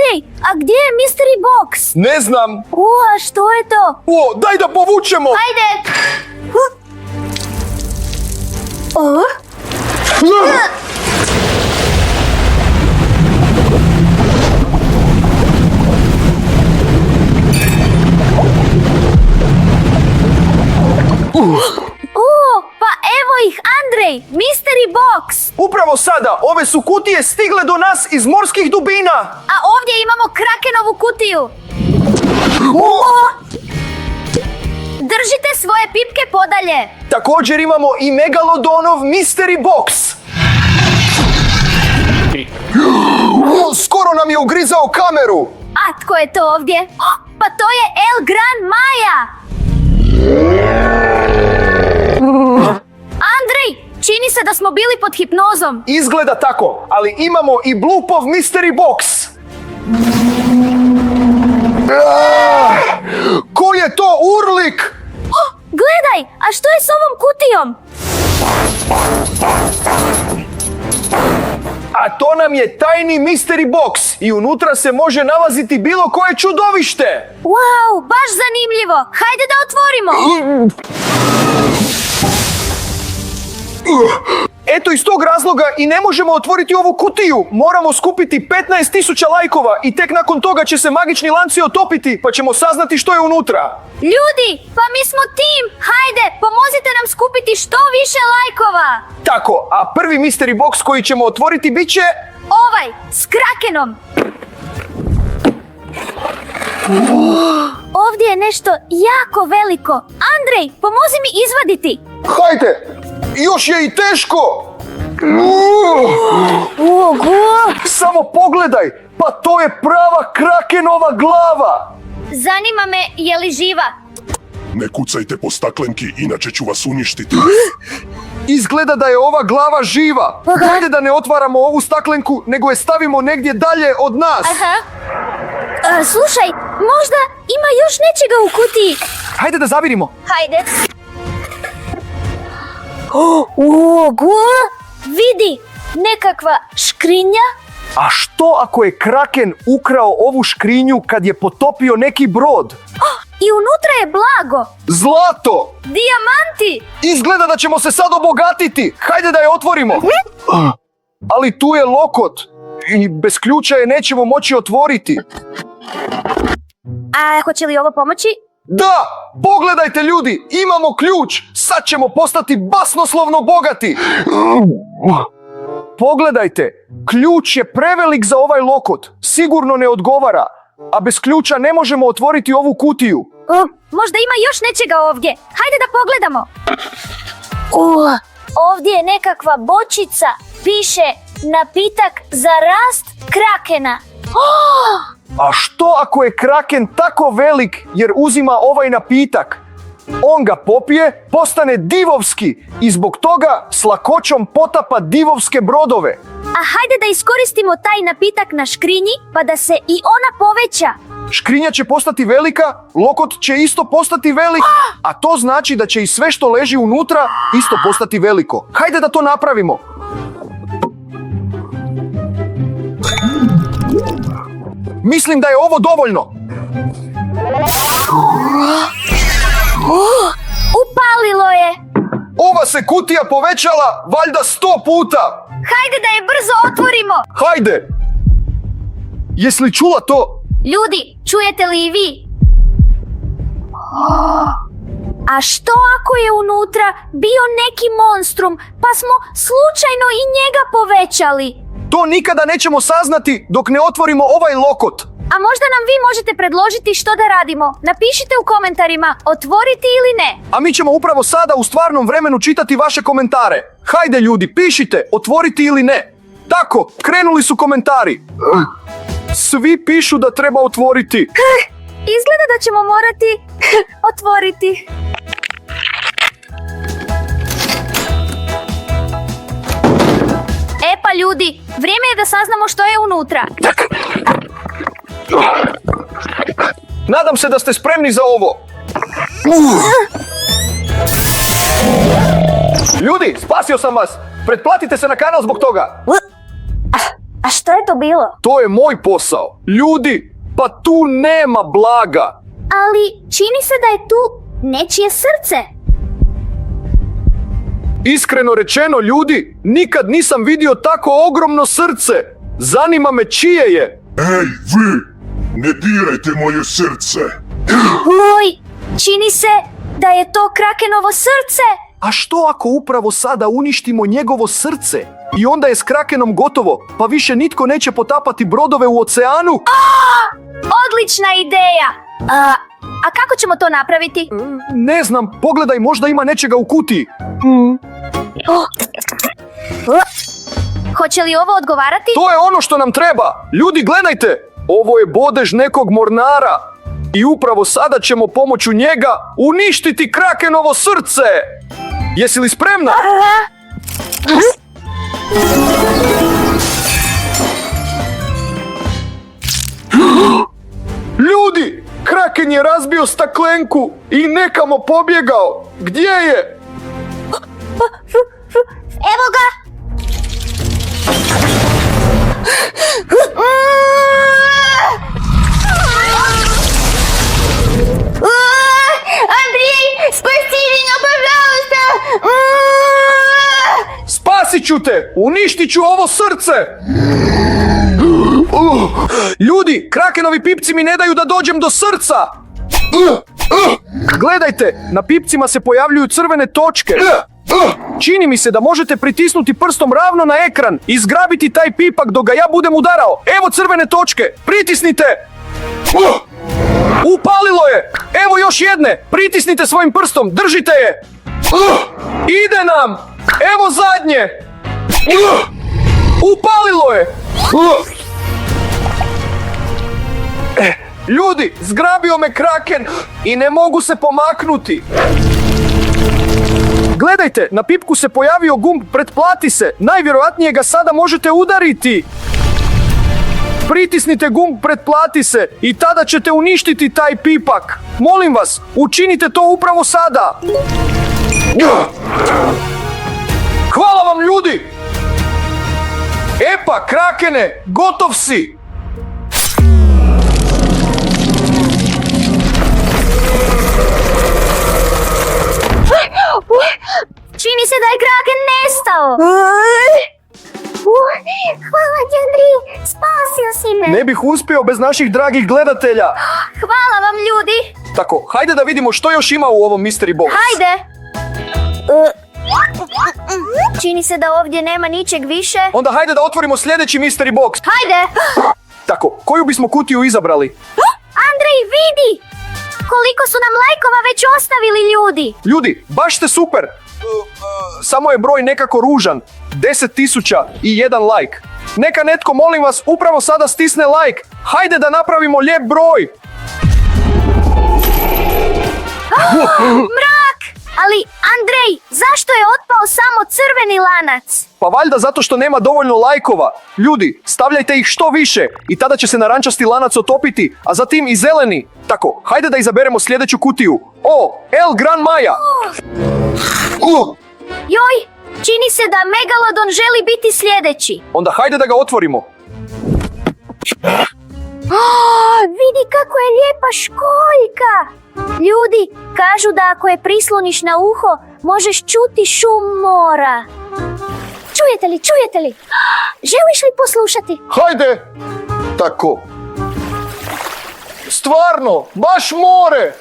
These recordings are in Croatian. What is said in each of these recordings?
Andrej, a gdje je Mystery Box? Ne znam. A što je to? O, daj da povučemo. Ajde! Pa evo ih, Andrej, Mystery Box! Upravo sada, ove su kutije stigle do nas iz morskih dubina. A ovdje imamo Krakenovu kutiju. Držite svoje pipke podalje. Također imamo i Megalodonov Mystery Box. Skoro nam je ugrizao kameru. A tko je to ovdje? Pa to je El Gran Maja! Andrej, čini se da smo bili pod hipnozom. Izgleda tako, ali imamo i Bloopov Mystery Box. Ko je to urlik? Gledaj, a što je s ovom kutijom? A to nam je tajni Mystery Box i unutra se može nalaziti bilo koje čudovište. Wow, baš zanimljivo. Hajde da otvorimo. Eto iz tog razloga i ne možemo otvoriti ovu kutiju. Moramo skupiti 15.000 lajkova i tek nakon toga će se magični lanci otopiti pa ćemo saznati što je unutra. Ljudi, pa mi smo tim. Hajde, pomozite nam skupiti što više lajkova. Tako, a prvi Mystery Box koji ćemo otvoriti bit će... Ovaj, s Krakenom. Ovdje je nešto jako veliko. Andrej, pomozi mi izvaditi. Hajde! Još je i teško! Samo pogledaj! Pa to je prava Krakenova glava! Zanima me, je li živa? Ne kucajte po staklenki, inače ću vas uništiti. Izgleda da je ova glava živa. Hajde da ne otvaramo ovu staklenku, nego je stavimo negdje dalje od nas. Slušaj, možda ima još nečega u kutiji. Hajde da zavirimo. Hajde. Vidi, nekakva škrinja. A što ako je Kraken ukrao ovu škrinju kad je potopio neki brod? I unutra je blago. Zlato! Dijamanti! Izgleda da ćemo se sad obogatiti. Hajde da je otvorimo. Ali tu je lokot. I bez ključa je nećemo moći otvoriti. A hoće li ovo pomoći? Da! Pogledajte ljudi! Imamo ključ! Sad ćemo postati basnoslovno bogati! Pogledajte! Ključ je prevelik za ovaj lokot. Sigurno ne odgovara. A bez ključa ne možemo otvoriti ovu kutiju. Možda ima još nečega ovdje. Hajde da pogledamo. Ovdje je nekakva bočica. Piše napitak za rast Krakena. A što ako je Kraken tako velik jer uzima ovaj napitak? On ga popije, postane divovski i zbog toga s lakoćom potapa divovske brodove. A hajde da iskoristimo taj napitak na škrinji pa da se i ona poveća. Škrinja će postati velika, lokot će isto postati velik, a to znači da će i sve što leži unutra isto postati veliko. Hajde da to napravimo. Mislim da je ovo dovoljno. Upalilo je. Ova se kutija povećala valjda 100 puta. Hajde da je brzo otvorimo. Hajde! Jesi li čula to? Ljudi, čujete li i vi? A što ako je unutra bio neki monstrum, pa smo slučajno i njega povećali? To nikada nećemo saznati dok ne otvorimo ovaj lokot. A možda nam vi možete predložiti što da radimo. Napišite u komentarima otvoriti ili ne. A mi ćemo upravo sada u stvarnom vremenu čitati vaše komentare. Hajde ljudi, pišite otvoriti ili ne. Tako, krenuli su komentari. Svi pišu da treba otvoriti. Izgleda da ćemo morati otvoriti. E pa ljudi, vrijeme je da saznamo što je unutra. Nadam se da ste spremni za ovo. Ljudi, spasio sam vas. Pretplatite se na kanal zbog toga. A što je to bilo? To je moj posao. Ljudi, pa tu nema blaga. Ali čini se da je tu nečije srce. Iskreno rečeno, ljudi, nikad nisam vidio tako ogromno srce. Zanima me čije je. Ej, vi! Ne dirajte moje srce! Oj, čini se da je to Krakenovo srce. A što ako upravo sada uništimo njegovo srce? I onda je s Krakenom gotovo, pa više nitko neće potapati brodove u oceanu? Odlična ideja. A kako ćemo to napraviti? Ne znam, pogledaj, možda ima nečega u kutiji. Hoće li ovo odgovarati? To je ono što nam treba. Ljudi, gledajte, ovo je bodež nekog mornara. I upravo sada ćemo pomoću njega uništiti Krakenovo srce. Jesi li spremna? Ljudi, Kraken je razbio staklenku i nekamo pobjegao. Gdje je? Evo ga! Andrej, spasi меня, пожалуйста! Spasit ću te! Uništit ću ovo srce! Ljudi, Krakenovi pipci mi ne daju da dođem do srca! Gledajte, na pipcima se pojavljuju crvene točke. Čini mi se da možete pritisnuti prstom ravno na ekran i zgrabiti taj pipak dok ga ja budem udarao. Evo crvene točke, pritisnite! Upalilo je! Evo još jedne! Pritisnite svojim prstom, držite je! Ide nam! Evo zadnje! Upalilo je! Ljudi, zgrabio me Kraken i ne mogu se pomaknuti. Gledajte, na pipku se pojavio gumb pretplati se. Najvjerojatnije ga sada možete udariti. Pritisnite gumb pretplati se i tada ćete uništiti taj pipak. Molim vas, učinite to upravo sada. Hvala vam, ljudi! Epa, Krakene, gotov si! Čini se da je Kraken nestao. Hvala ti, Andrej, spasio si me. Ne bih uspio bez naših dragih gledatelja. Hvala vam, ljudi. Tako, hajde da vidimo što još ima u ovom Mystery Box. Hajde. Čini se da ovdje nema ničeg više. Onda hajde da otvorimo sljedeći Mystery Box. Hajde. Tako, koju bismo kutiju izabrali? Andrej, vidi. Koliko su nam lajkova već ostavili ljudi. Ljudi, baš ste super. Samo je broj nekako ružan. 10.001 lajk. Neka netko, molim vas, upravo sada stisne lajk. Hajde da napravimo lijep broj. Mrak! Ali, Andrej, zašto je otpao samo crveni lanac? Pa valjda zato što nema dovoljno lajkova. Ljudi, stavljajte ih što više i tada će se narančasti lanac otopiti, a zatim i zeleni. Tako, hajde da izaberemo sljedeću kutiju. O, El Gran Maja. Joj, čini se da Megalodon želi biti sljedeći. Onda hajde da ga otvorimo. Vidi kako je lijepa školjka. Ljudi, kažu da ako je prisloniš na uho, možeš čuti šum mora. Čujete li? Želiš li poslušati? Hajde! Tako. Stvarno, baš more!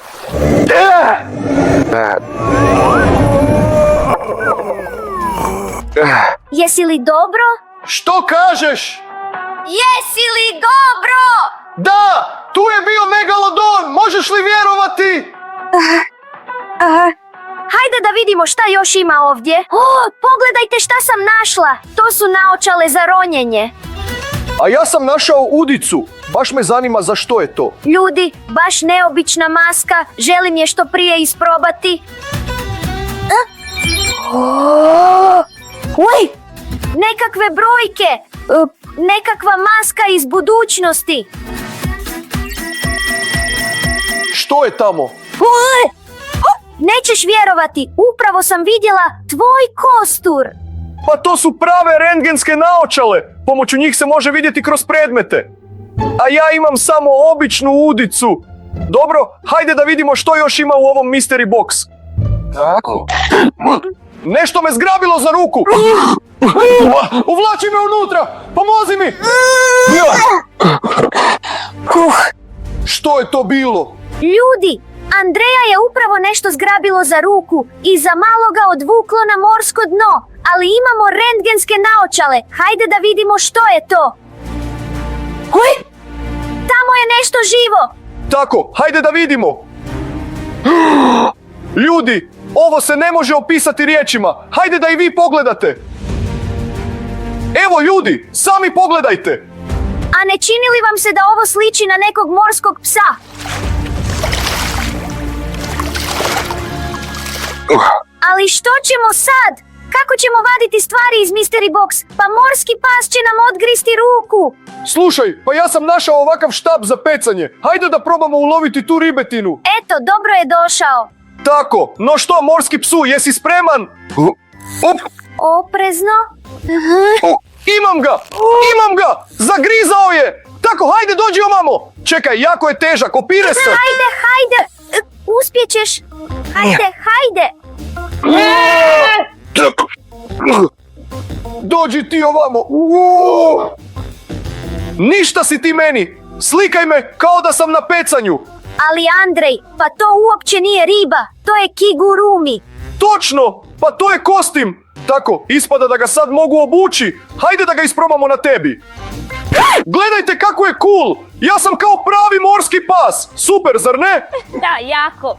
Jesi li dobro? Što kažeš? Jesi li dobro? Da! Tu je bio Megalodon! Možeš li vjerovati? Hajde da vidimo šta još ima ovdje. Pogledajte šta sam našla. To su naočale za ronjenje. A ja sam našao udicu. Baš me zanima za što je to. Ljudi, baš neobična maska. Želim je što prije isprobati. Oj! Nekakve brojke. Nekakva maska iz budućnosti. Što je tamo? Nećeš vjerovati, upravo sam vidjela tvoj kostur. Pa to su prave rentgenske naočale. pomoću njih se može vidjeti kroz predmete. A ja imam samo običnu udicu. Dobro, hajde da vidimo što još ima u ovom mystery box. Tako. Nešto me zgrabilo za ruku. Uvlači me unutra, pomozi mi. Što je to bilo? Ljudi, Andreja je upravo nešto zgrabilo za ruku i za malo ga odvuklo na morsko dno, ali imamo rentgenske naočale. Hajde da vidimo što je to. Tamo je nešto živo. Tako, hajde da vidimo. Ljudi, ovo se ne može opisati riječima. Hajde da i vi pogledate. Evo ljudi, sami pogledajte. A ne čini li vam se da ovo sliči na nekog morskog psa? Ali što ćemo sad? Kako ćemo vaditi stvari iz mystery box? Pa morski pas će nam odgristi ruku. Slušaj, pa ja sam našao ovakav štab za pecanje. Hajde da probamo uloviti tu ribetinu. Eto, dobro je došao. Tako, no što, morski psu, jesi spreman? Op, Oprezno. imam ga! Imam ga! Zagrizao je! Tako, hajde, dođi ovamo! Čekaj, jako je težak, opire se! Hajde, hajde. Uspjećeš. Hajde, hajde. Dođi ti ovamo! Ništa si ti meni! Slikaj me kao da sam na pecanju! Ali Andrej, pa to uopće nije riba. To je kigurumi. Točno! Pa to je kostim! Tako, ispada da ga sad mogu obući. Hajde da ga isprobamo na tebi. Gledajte kako je cool! Ja sam kao pravi morski pas! Super, zar ne? Da, jako.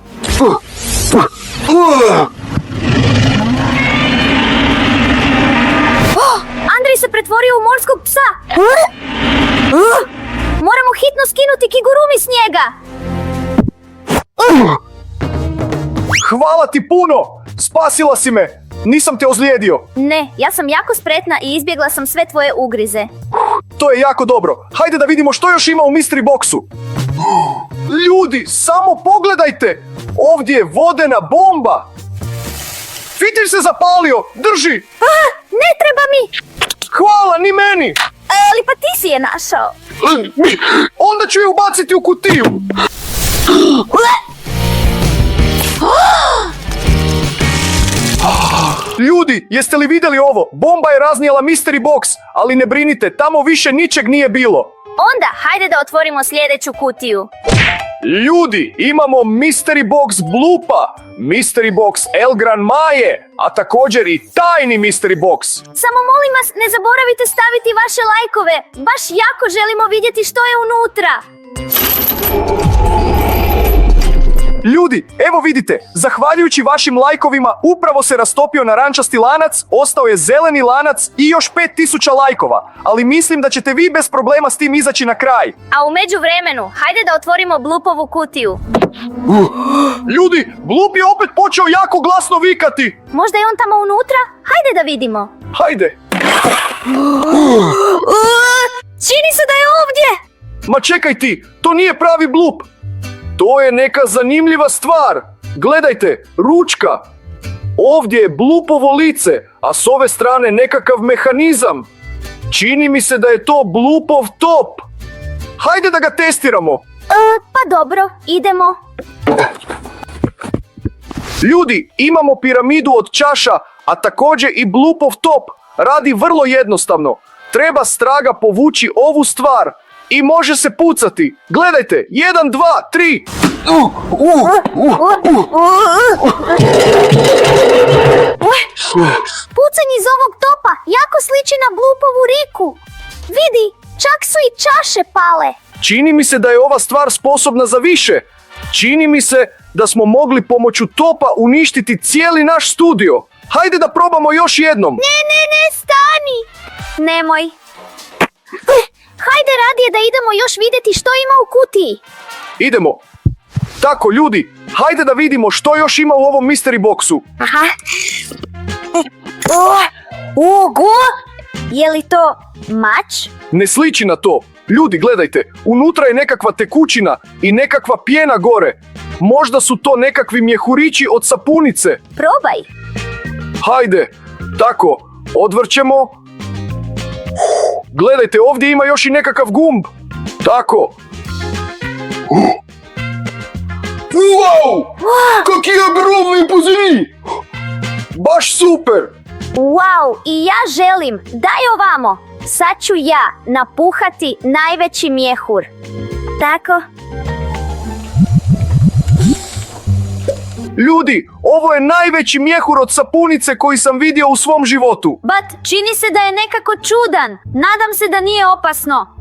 Andrej se pretvorio u morskog psa. Moramo hitno skinuti kigurumi s njega. Hvala ti puno! Spasila si me! Nisam te ozlijedio. Ne, ja sam jako spretna i izbjegla sam sve tvoje ugrize. To je jako dobro. Hajde da vidimo što još ima u mystery boxu. Ljudi, samo pogledajte! Ovdje je vodena bomba! Fitilj se zapalio! Drži! Ne treba mi! Hvala, ni meni! Ali pa ti si je našao. Onda ću je ubaciti u kutiju. Ljudi, jeste li vidjeli ovo? Bomba je raznijela mystery box, ali ne brinite, tamo više ničeg nije bilo. Onda, hajde da otvorimo sljedeću kutiju. Ljudi, imamo mystery box Bloopa, mystery box Elgran Maje, a također i tajni mystery box. Samo molim vas, ne zaboravite staviti vaše lajkove. Baš jako želimo vidjeti što je unutra. Ljudi, evo vidite, zahvaljujući vašim lajkovima upravo se rastopio narančasti lanac, ostao je zeleni lanac i još 5000 lajkova. Ali mislim da ćete vi bez problema s tim izaći na kraj. A u međuvremenu, hajde da otvorimo Bloopovu kutiju. Ljudi, Bloop je opet počeo jako glasno vikati. Možda je on tamo unutra? Hajde da vidimo. Hajde. Čini se da je ovdje. Ma čekaj ti, to nije pravi Bloop. To je neka zanimljiva stvar. Gledajte, ručka. Ovdje je Bloopovo lice, a s ove strane nekakav mehanizam. Čini mi se da je to Bloopov top. Hajde da ga testiramo. Pa dobro, idemo. Ljudi, imamo piramidu od čaša, a također i Bloopov top. Radi vrlo jednostavno. Treba straga povući ovu stvar i može se pucati. Gledajte, 1, 2, 3. Pucanje iz ovog topa jako sliči na Bloopovu riku. Vidi, čak su i čaše pale. Čini mi se da je ova stvar sposobna za više. Čini mi se da smo mogli pomoću topa uništiti cijeli naš studio. Hajde da probamo još jednom. Ne, stani. Nemoj. Hajde radije da idemo još vidjeti što ima u kutiji. Idemo. Tako, ljudi, hajde da vidimo što još ima u ovom mystery boxu. Aha. Ogo! Je li to mač? Ne sliči na to. Ljudi, gledajte, unutra je nekakva tekućina i nekakva pjena gore. Možda su to nekakvi mjehurići od sapunice. Probaj. Hajde, tako, odvrćemo. Gledajte, ovdje ima još i nekakav gumb. Tako. Wow! Kaki ogromni puzi! Baš super! Wow, i ja želim. Daj ovamo. Sad ću ja napuhati najveći mjehur. Tako. Ljudi, ovo je najveći mjehur od sapunice koji sam vidio u svom životu. But čini se da je nekako čudan. Nadam se da nije opasno.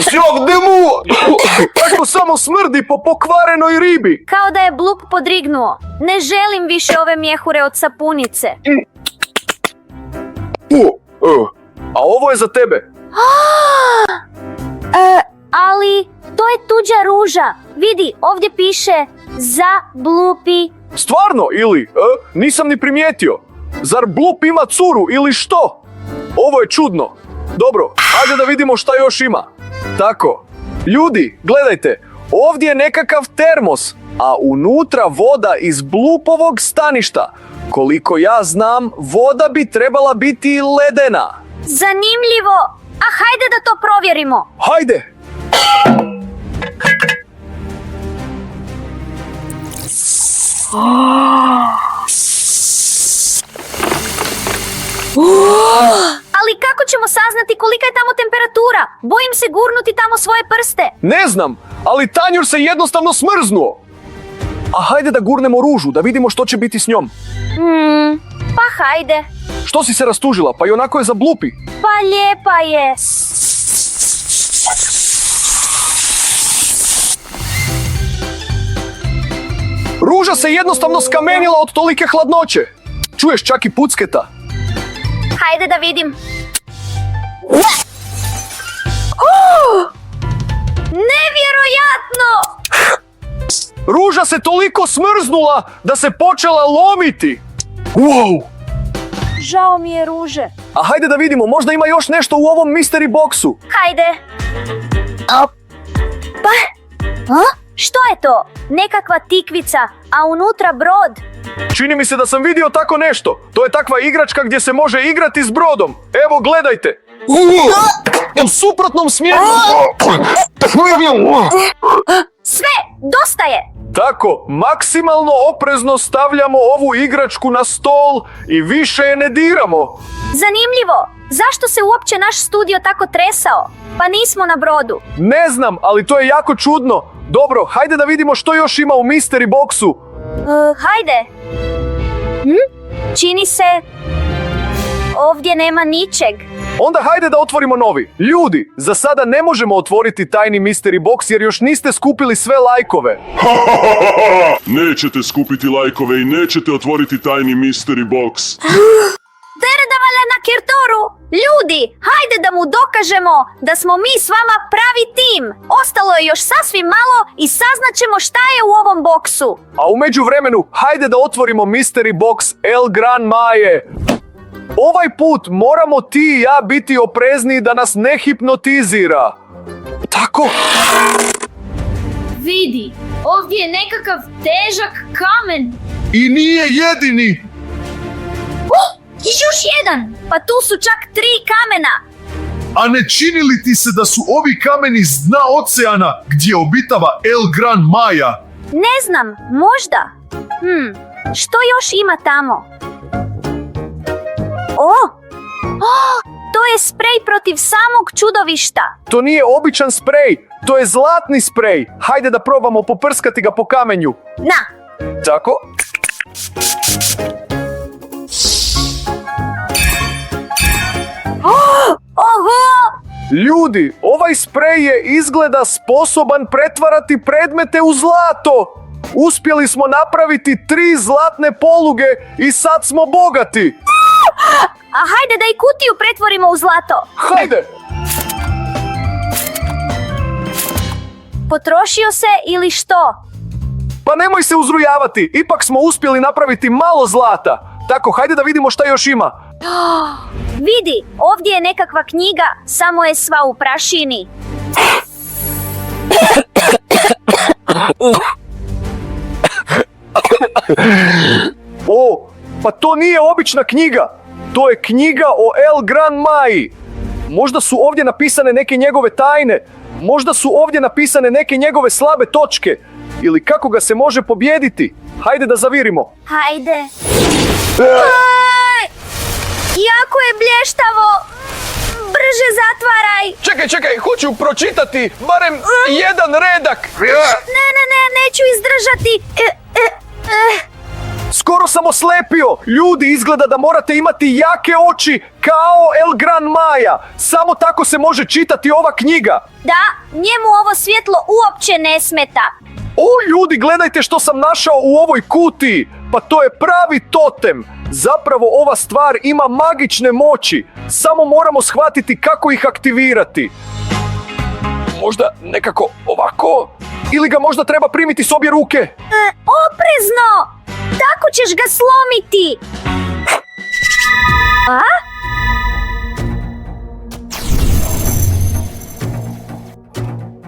Sjog demu! Tako samo smrdi po pokvarenoj ribi. Kao da je Blup podrignuo. Ne želim više ove mjehure od sapunice. A ovo je za tebe. Ali to je tuđa ruža. Vidi, ovdje piše za Blupi. Stvarno ili? Nisam ni primijetio. Zar Blup ima curu ili što? Ovo je čudno. Dobro, ajde da vidimo šta još ima. Tako. Ljudi, gledajte. Ovdje je nekakav termos, a unutra voda iz Blupovog staništa. Koliko ja znam, voda bi trebala biti ledena. Zanimljivo. A hajde da to provjerimo. Hajde! Ali kako ćemo saznati kolika je tamo temperatura? Bojim se gurnuti tamo svoje prste. Ne znam, ali tanjur se jednostavno smrznuo. A hajde da gurnemo ružu, da vidimo što će biti s njom. Pa hajde. Što si se rastužila? Pa i onako je za Blupi. Pa lijepa je. Ruža se jednostavno skamenila od tolike hladnoće. Čuješ čak i pucketa. Hajde da vidim. Nevjerojatno! Ruža se toliko smrznula da se počela lomiti. Wow! Žao mi je ruže. A hajde da vidimo, možda ima još nešto u ovom mystery boxu. Hajde. Pa? Što je to? Nekakva tikvica, a unutra brod. Čini mi se da sam vidio tako nešto. To je takva igračka gdje se može igrati s brodom. Evo, gledajte. U suprotnom smjeru. Sve, dosta je. Tako, maksimalno oprezno stavljamo ovu igračku na stol i više je ne diramo. Zanimljivo. Zašto se uopće naš studio tako tresao? Pa nismo na brodu. Ne znam, ali to je jako čudno. Dobro, hajde da vidimo što još ima u mystery boxu. Hajde. Čini se... Ovdje nema ničeg. Onda hajde da otvorimo novi. Ljudi, za sada ne možemo otvoriti tajni mystery box jer još niste skupili sve lajkove. Nećete skupiti lajkove i nećete otvoriti tajni mystery box. Derdavala na Kirtoru! Ljudi, hajde da mu dokažemo da smo mi s vama pravi tim! Ostalo je još sasvim malo i saznaćemo šta je u ovom boksu. A u međuvremenu, hajde da otvorimo mystery box El Gran Maje. Ovaj put moramo ti i ja biti oprezniji da nas ne hipnotizira. Tako. Vidi, ovdje je nekakav težak kamen. I nije jedini. Još jedan! Pa tu su čak 3 kamena. A ne čini li ti se da su ovi kameni s dna oceana gdje obitava El Gran Maja? Ne znam, možda. Što još ima tamo? To je sprej protiv samog čudovišta. To nije običan sprej, to je zlatni sprej. Hajde da probamo poprskati ga po kamenju. Na! Tako. Oho! Ljudi, ovaj sprej je izgleda sposoban pretvarati predmete u zlato. Uspjeli smo napraviti 3 zlatne poluge i sad smo bogati. A hajde da i kutiju pretvorimo u zlato. Hajde! Potrošio se ili što? Pa nemoj se uzrujavati, ipak smo uspjeli napraviti malo zlata. Tako, hajde da vidimo šta još ima. Vidi, ovdje je nekakva knjiga, samo je sva u prašini. O, Pa to nije obična knjiga. To je knjiga o El Gran Maji. Možda su ovdje napisane neke njegove tajne. Možda su ovdje napisane neke njegove slabe točke. Ili kako ga se može pobijediti. Hajde da zavirimo. Hajde. Aj, jako je blještavo. Brže zatvaraj. Čekaj, hoću pročitati barem jedan redak. Ne, neću izdržati. Skoro sam oslepio. Ljudi, izgleda da morate imati jake oči kao El Gran Maja. Samo tako se može čitati ova knjiga. Da, njemu ovo svjetlo uopće ne smeta. O, ljudi, gledajte što sam našao u ovoj kutiji. Pa to je pravi totem. Zapravo ova stvar ima magične moći. Samo moramo shvatiti kako ih aktivirati. Možda nekako ovako? Ili ga možda treba primiti s obje ruke? Oprezno! Tako ćeš ga slomiti. A?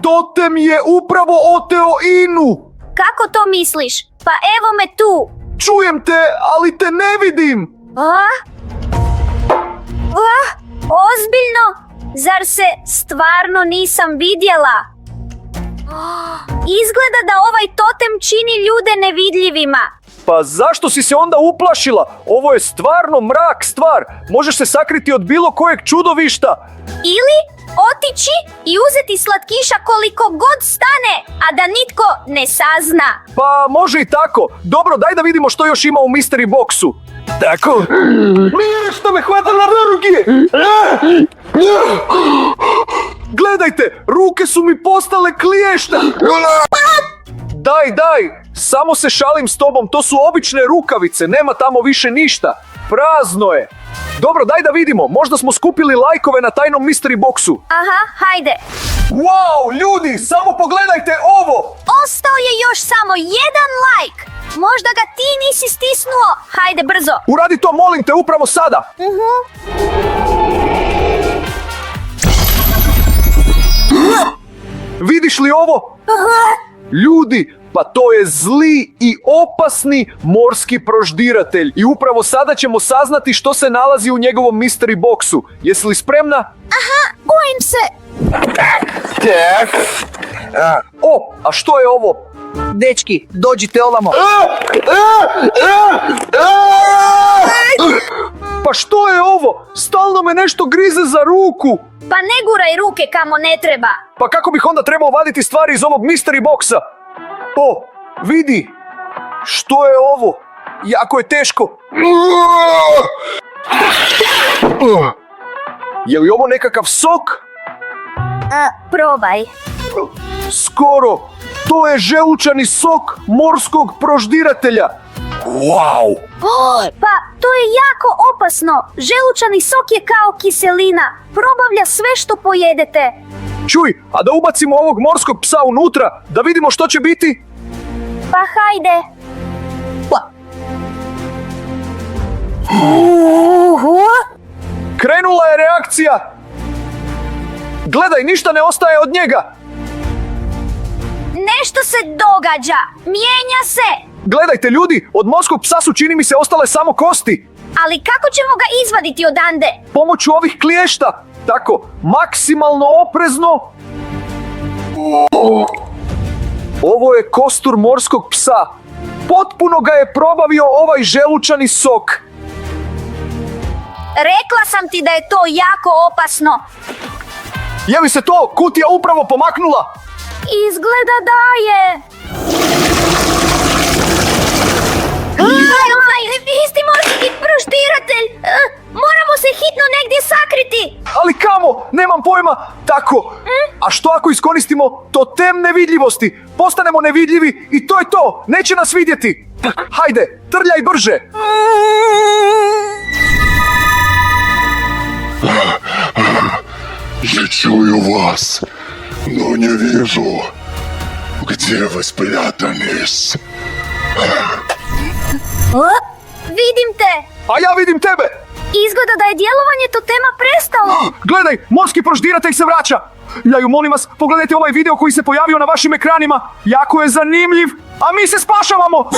Totem je upravo oteo Inu. Kako to misliš? Pa evo me tu. Čujem te, ali te ne vidim. A? Ozbiljno? Zar se stvarno nisam vidjela? Izgleda da ovaj totem čini ljude nevidljivima. Pa zašto si se onda uplašila? Ovo je stvarno mrak stvar. Možeš se sakriti od bilo kojeg čudovišta. Ili otići i uzeti slatkiša koliko god stane, a da nitko ne sazna. Pa može i tako. Dobro, daj da vidimo što još ima u mystery boxu. Tako. Što me hvata na ruke. Gledajte, ruke su mi postale kliješta. Daj, samo se šalim s tobom, to su obične rukavice, nema tamo više ništa. Prazno je. Dobro, daj da vidimo, možda smo skupili lajkove na tajnom mystery boxu. Aha, hajde. Wow, ljudi, samo pogledajte ovo! Ostao je još samo jedan lajk. Možda ga ti nisi stisnuo. Hajde, brzo. Uradi to, molim te, upravo sada. Vidiš li ovo? Ljudi, pa to je zli i opasni morski proždiratelj. I upravo sada ćemo saznati što se nalazi u njegovom mystery boxu. Jesi li spremna? Bojim se. O, a što je ovo? Dečki, dođite ovamo. Pa što je ovo? Stalno me nešto grize za ruku. Pa ne guraj ruke kamo ne treba. Pa kako bih onda trebao vaditi stvari iz ovog mystery boxa? O, vidi. Što je ovo? Jako je teško. Je li ovo nekakav sok? Probaj. Skoro. To je želučani sok morskog proždiratelja. Wow! Pa to je jako opasno. Želučani sok je kao kiselina. Probavlja sve što pojedete. Čuj, a da ubacimo ovog morskog psa unutra, da vidimo što će biti? Pa hajde. Krenula je reakcija. Gledaj, ništa ne ostaje od njega. Nešto se događa. Mijenja se. Gledajte ljudi, od morskog psa su čini mi se ostale samo kosti. Ali kako ćemo ga izvaditi odande? Pomoću ovih kliješta. Tako, maksimalno oprezno. Ovo je kostur morskog psa. Potpuno ga je probavio ovaj želučani sok. Rekla sam ti da je to jako opasno. Je li se to kutija upravo pomaknula? Izgleda da je. Isti morski proždiratelj. Moramo se hitno negdje sakriti. Ali kamo? Nemam pojma. Tako. A što ako iskoristimo totem nevidljivosti? Postanemo nevidljivi i to je to. Neće nas vidjeti. Hajde, trljaj brže. Я чую вас, но не вижу, где вы спрятались. Vidim te. A ja vidim tebe. Izgleda da je djelovanje totema prestalo. Gledaj, morski proždiratelj se vraća. Ljaju, molim vas, pogledajte ovaj video koji se pojavio na vašim ekranima. Jako je zanimljiv, a mi se spašavamo.